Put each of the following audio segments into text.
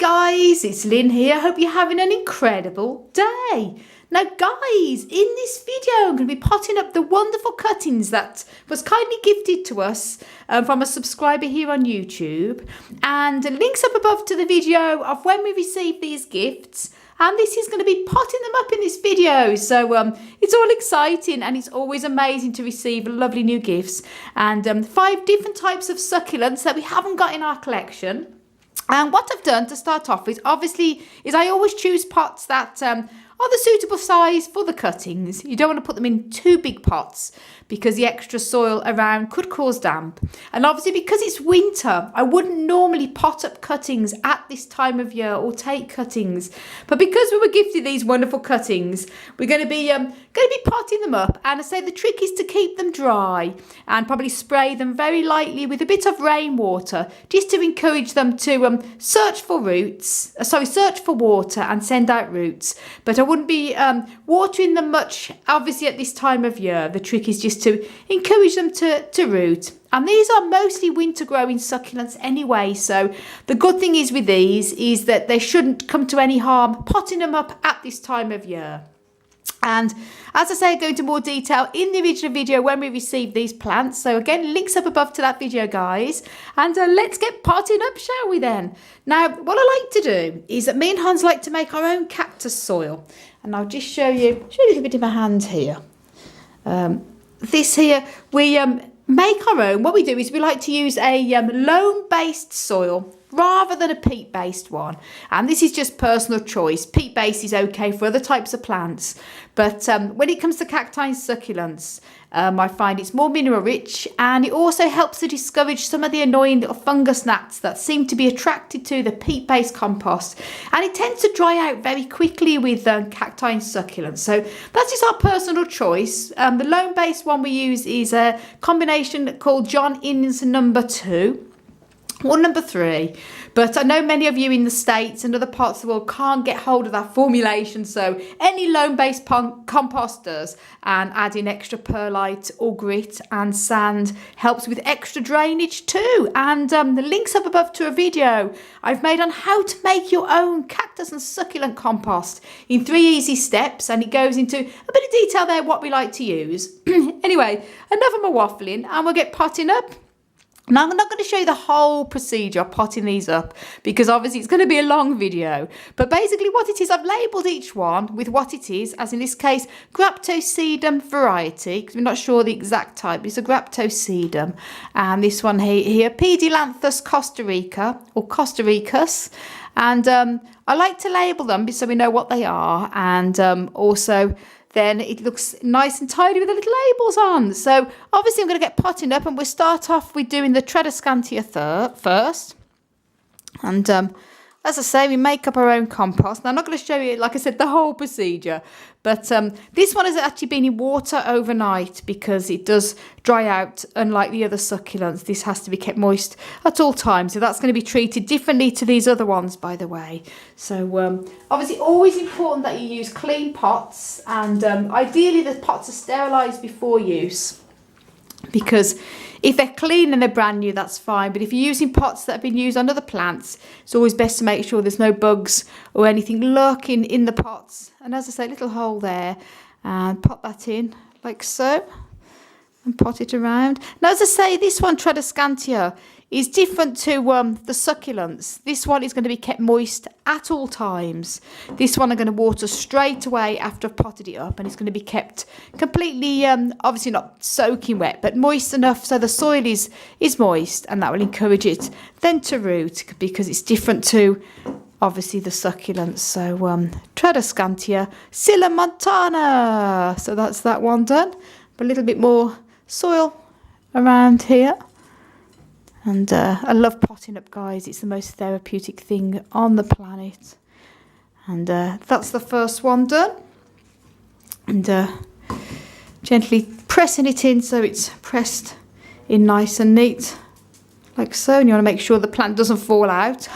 guys, it's Lynn here. Hope you're having an incredible day. Now guys, in this video I'm going to be potting up the wonderful cuttings that was kindly gifted to us from a subscriber here on YouTube. And links up above to the video of when we received these gifts. And this is going to be potting them up in this video. So it's all exciting and it's always amazing to receive lovely new gifts. And 5 different types of succulents that we haven't got in our collection. And what I've done to start off with, obviously, is I always choose pots that are the suitable size for the cuttings. You don't want to put them in too big pots because the extra soil around could cause damp. And obviously because it's winter, I wouldn't normally pot up cuttings at this time of year or take cuttings. But because we were gifted these wonderful cuttings, we're going to be potting them up. And I say the trick is to keep them dry and probably spray them very lightly with a bit of rainwater just to encourage them to search for water and send out roots. But I wouldn't be watering them much, obviously, at this time of year. The trick is just to encourage them to root. And these are mostly winter growing succulents anyway. So the good thing is with these is that they shouldn't come to any harm potting them up at this time of year. And as I say, I go into more detail in the original video when we received these plants. So again, links up above to that video, guys. And let's get potting up, shall we then? Now, what I like to do is that me and Hans like to make our own cactus soil. And I'll just show you a little bit in my hand here. This here, we make our own. What we do is we like to use a loam-based soil rather than a peat-based one. And this is just personal choice. Peat-based is okay for other types of plants. But when it comes to cacti and succulents, I find it's more mineral-rich, and it also helps to discourage some of the annoying little fungus gnats that seem to be attracted to the peat-based compost. And it tends to dry out very quickly with cacti and succulents. So that's just our personal choice. The loam-based one we use is a combination called John Innes number 2. Or number 3, but I know many of you in the States and other parts of the world can't get hold of that formulation, so any loam-based composters and adding extra perlite or grit and sand helps with extra drainage too. And the link's up above to a video I've made on how to make your own cactus and succulent compost in 3 easy steps, and it goes into a bit of detail there what we like to use. Anyway, enough of my waffling, and we'll get potting up. Now, I'm not going to show you the whole procedure of potting these up because obviously it's going to be a long video. But basically what it is, I've labelled each one with what it is, as in this case, Graptosedum variety, because we're not sure the exact type. It's a Graptosedum. And this one here, Pedilanthus Costa Rica, or Costa Ricus. And I like to label them so we know what they are. And also, then it looks nice and tidy with the little labels on. So obviously I'm going to get potting up, and we'll start off with doing the Tradescantia first. And as I say, we make up our own compost. Now, I'm not going to show you, like I said, the whole procedure. But this one has actually been in water overnight because it does dry out. Unlike the other succulents, this has to be kept moist at all times. So that's going to be treated differently to these other ones, by the way. So obviously always important that you use clean pots. And ideally the pots are sterilised before use. Because if they're clean and they're brand new, that's fine. But if you're using pots that have been used on other plants, it's always best to make sure there's no bugs or anything lurking in the pots. And as I say, little hole there, and pop that in like so, and pot it around. Now, as I say, this one, Tradescantia, is different to the succulents. This one is going to be kept moist at all times. This one I'm going to water straight away after I've potted it up, and it's going to be kept completely, obviously not soaking wet, but moist enough so the soil is moist, and that will encourage it then to root because it's different to obviously the succulents. So Tradescantia Silla-montana. So that's that one done. But a little bit more soil around here. And I love potting up, guys. It's the most therapeutic thing on the planet. And that's the first one done. And gently pressing it in so it's pressed in nice and neat, like so. And you want to make sure the plant doesn't fall out.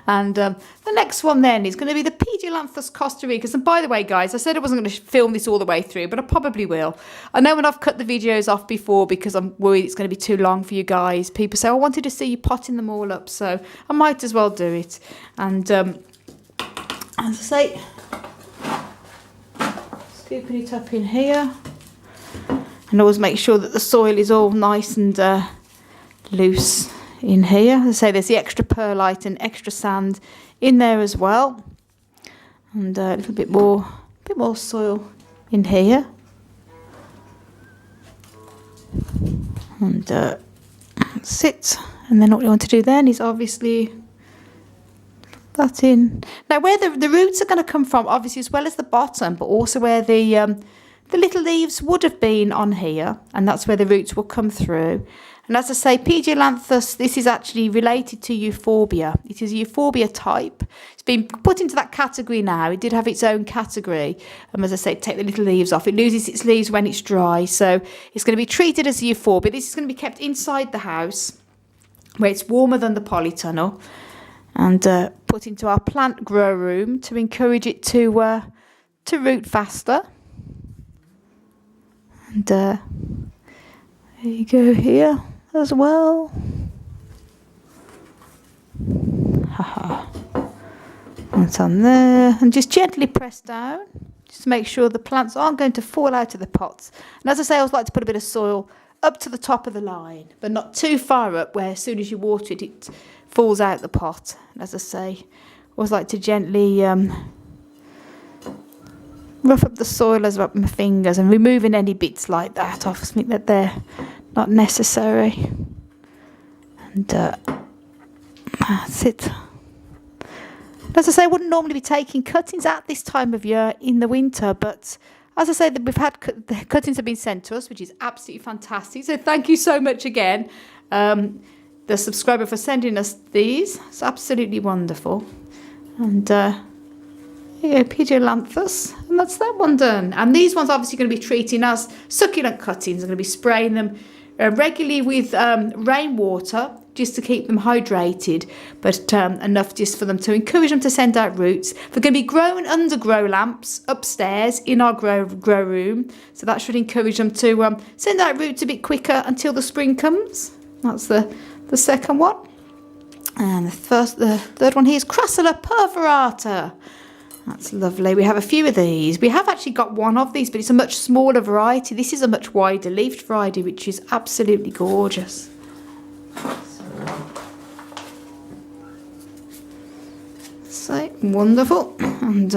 And the next one then is going to be the Pedialanthus Costa Ricas. And by the way, guys, I said I wasn't going to film this all the way through, but I probably will. I know when I've cut the videos off before because I'm worried it's going to be too long for you guys. People say, I wanted to see you potting them all up, so I might as well do it. And as I say, scooping it up in here. And always make sure that the soil is all nice and loose in here. As I say, there's the extra perlite and extra sand in there as well. And a little bit more soil in here. And that's it. And then what we want to do then is obviously put that in. Now where the roots are going to come from, obviously, as well as the bottom, but also where the little leaves would have been on here, and that's where the roots will come through. And as I say, Pedialanthus, this is actually related to Euphorbia. It is a Euphorbia type. It's been put into that category now. It did have its own category. As I say, take the little leaves off. It loses its leaves when it's dry. So it's going to be treated as a Euphorbia. This is going to be kept inside the house where it's warmer than the polytunnel, and put into our plant grow room to encourage it to root faster. And there you go here as well. That's on there. And just gently press down, just to make sure the plants aren't going to fall out of the pots. And as I say, I always like to put a bit of soil up to the top of the line, but not too far up where as soon as you water it, it falls out the pot. And as I say, I always like to gently rough up the soil as well with my fingers and removing any bits like that off. I think that they're not necessary. And that's it. As I say, I wouldn't normally be taking cuttings at this time of year in the winter, but as I say, that we've had the cuttings have been sent to us, which is absolutely fantastic. So thank you so much again, the subscriber, for sending us these. It's absolutely wonderful. And yeah, Pedialanthus, and that's that one done. And these ones obviously going to be treating as succulent cuttings. I'm going to be spraying them regularly with rainwater just to keep them hydrated, but enough just for them to encourage them to send out roots. They're going to be grown under grow lamps upstairs in our grow room, so that should encourage them to send out roots a bit quicker until the spring comes. That's the second one. And the third one here is Crassula perforata. That's lovely. We have a few of these. We have actually got one of these, but it's a much smaller variety. This is a much wider leafed variety, which is absolutely gorgeous. So wonderful. And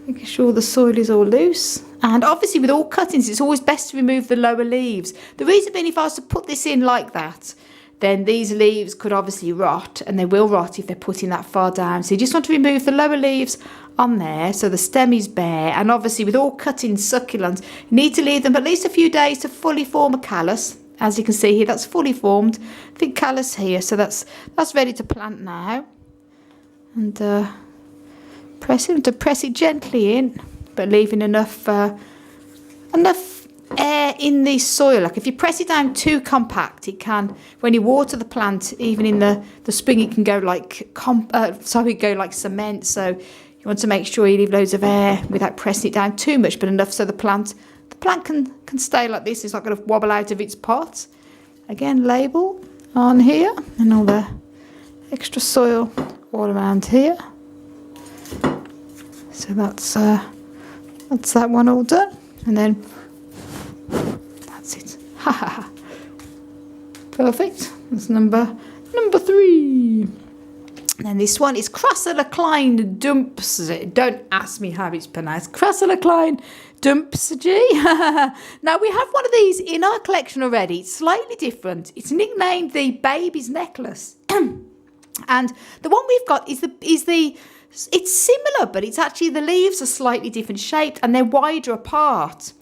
making sure the soil is all loose. And obviously with all cuttings, it's always best to remove the lower leaves. The reason being, if I was to put this in like that, then these leaves could obviously rot, and they will rot if they're putting that far down. So you just want to remove the lower leaves on there so the stem is bare. And obviously with all cutting succulents, you need to leave them at least a few days to fully form a callus. As you can see here, that's fully formed. Big callus here, so that's ready to plant now. And press it gently in, but leaving enough air in the soil. Like if you press it down too compact, it can, when you water the plant, even in the spring, it can go like cement. So you want to make sure you leave loads of air without pressing it down too much, but enough so the plant can stay like this. It's not going to wobble out of its pot. Again, label on here, and all the extra soil all around here. So that's that one all done, and then that's it. Ha ha ha. Perfect. That's number 3. And this one is Crassula dumps. Don't ask me how it's pronounced. Crassula dumpsgy. Now we have one of these in our collection already. It's slightly different. It's nicknamed the baby's necklace. And the one we've got is it's similar, but it's actually, the leaves are slightly different shaped and they're wider apart.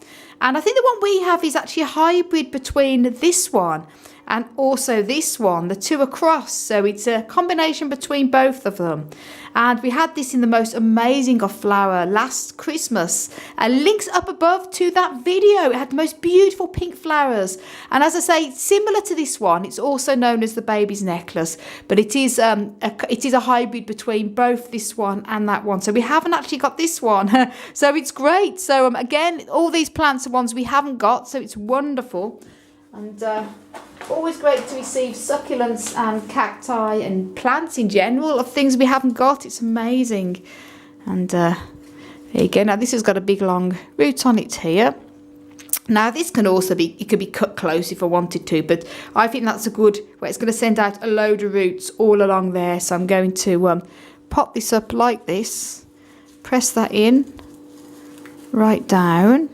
And I think the one we have is actually a hybrid between this one and also this one, the two across. So it's a combination between both of them. And we had this in the most amazing of flower last Christmas. Links up above to that video. It had the most beautiful pink flowers. And as I say, similar to this one, it's also known as the baby's necklace. But it is a hybrid between both this one and that one. So we haven't actually got this one. So it's great. So again, all these plants are ones we haven't got. So it's wonderful. And always great to receive succulents and cacti and plants in general of things we haven't got. It's amazing. And there you go. Now this has got a big long root on it here. Now this can also be, it could be cut close if I wanted to, but I think that's a good way. It's going to send out a load of roots all along there. So I'm going to pop this up like this, press that in, right down.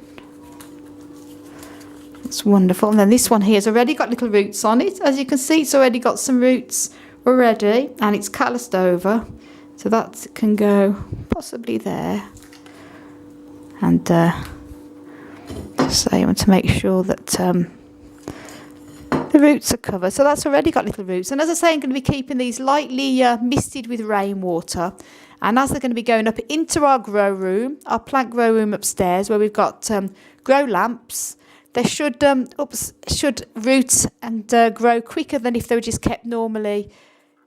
It's wonderful. And then this one here has already got little roots on it. As you can see, it's already got some roots already, and it's calloused over. So that can go possibly there. And so I want to make sure that the roots are covered. So that's already got little roots. And as I say, I'm going to be keeping these lightly misted with rainwater. And as they're going to be going up into our grow room, our plant grow room upstairs, where we've got grow lamps, they should root and grow quicker than if they were just kept normally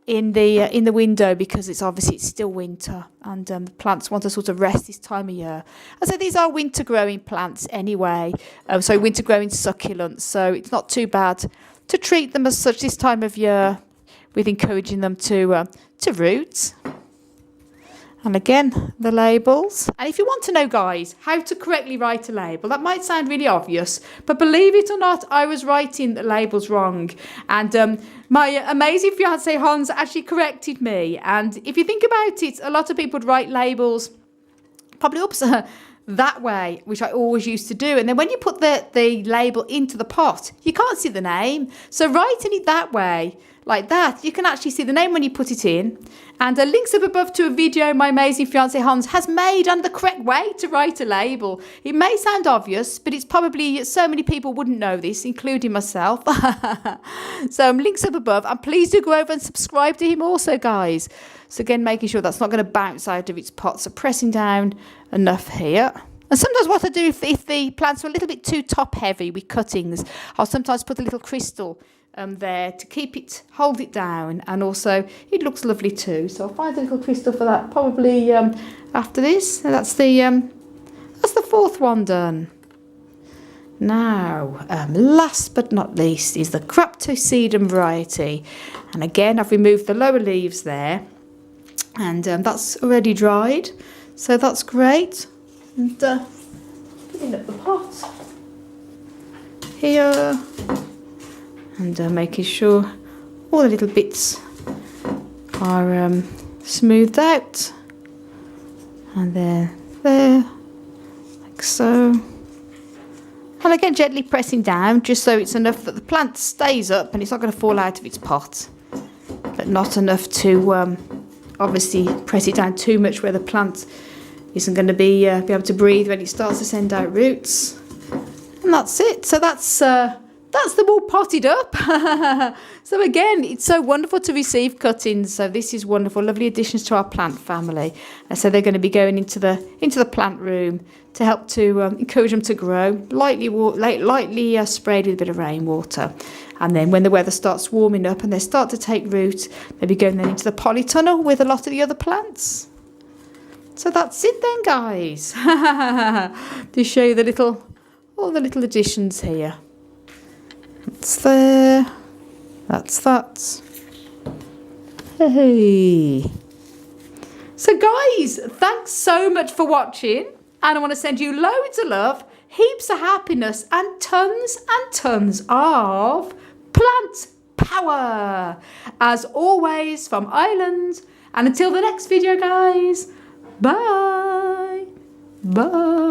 in the window, because it's still winter, and the plants want to sort of rest this time of year. And so these are winter growing plants anyway, so winter growing succulents. So it's not too bad to treat them as such this time of year, with encouraging them to root. And again, the labels. And if you want to know, guys, how to correctly write a label, that might sound really obvious, but believe it or not, I was writing the labels wrong. And my amazing fiance Hans actually corrected me. And if you think about it, a lot of people would write labels probably that way, which I always used to do. And then when you put the label into the pot, you can't see the name. So writing it that way, like that, you can actually see the name when you put it in. And links up above to a video my amazing fiance Hans has made on the correct way to write a label. It may sound obvious, but it's probably so many people wouldn't know this, including myself. So links up above, and please do go over and subscribe to him also, guys. So again, making sure that's not going to bounce out of its pot. So pressing down enough here. And sometimes what I do, if the plants are a little bit too top heavy with cuttings, I'll sometimes put a little crystal there to hold it down, and also it looks lovely too. So I'll find a little crystal for that probably after this. So that's the fourth one done. Now, last but not least is the Cryptosedum variety, and again I've removed the lower leaves there, and that's already dried, so that's great. And putting up the pot here. And making sure all the little bits are smoothed out. And then there, like so. And again, gently pressing down, just so it's enough that the plant stays up and it's not going to fall out of its pot. But not enough to obviously press it down too much where the plant isn't going to be able to breathe when it starts to send out roots. And that's it. So that's them all potted up. So again, it's so wonderful to receive cuttings. So this is wonderful, lovely additions to our plant family. And so they're going to be going into the plant room to help to encourage them to grow. Lightly sprayed with a bit of rainwater. And then when the weather starts warming up and they start to take root, they'll be going then into the polytunnel with a lot of the other plants. So that's it then, guys. To show you all the little additions here. That's there. That's that. Hey. So guys, thanks so much for watching. And I want to send you loads of love, heaps of happiness, and tons of plant power. As always, from Ireland. And until the next video, guys. Bye. Bye.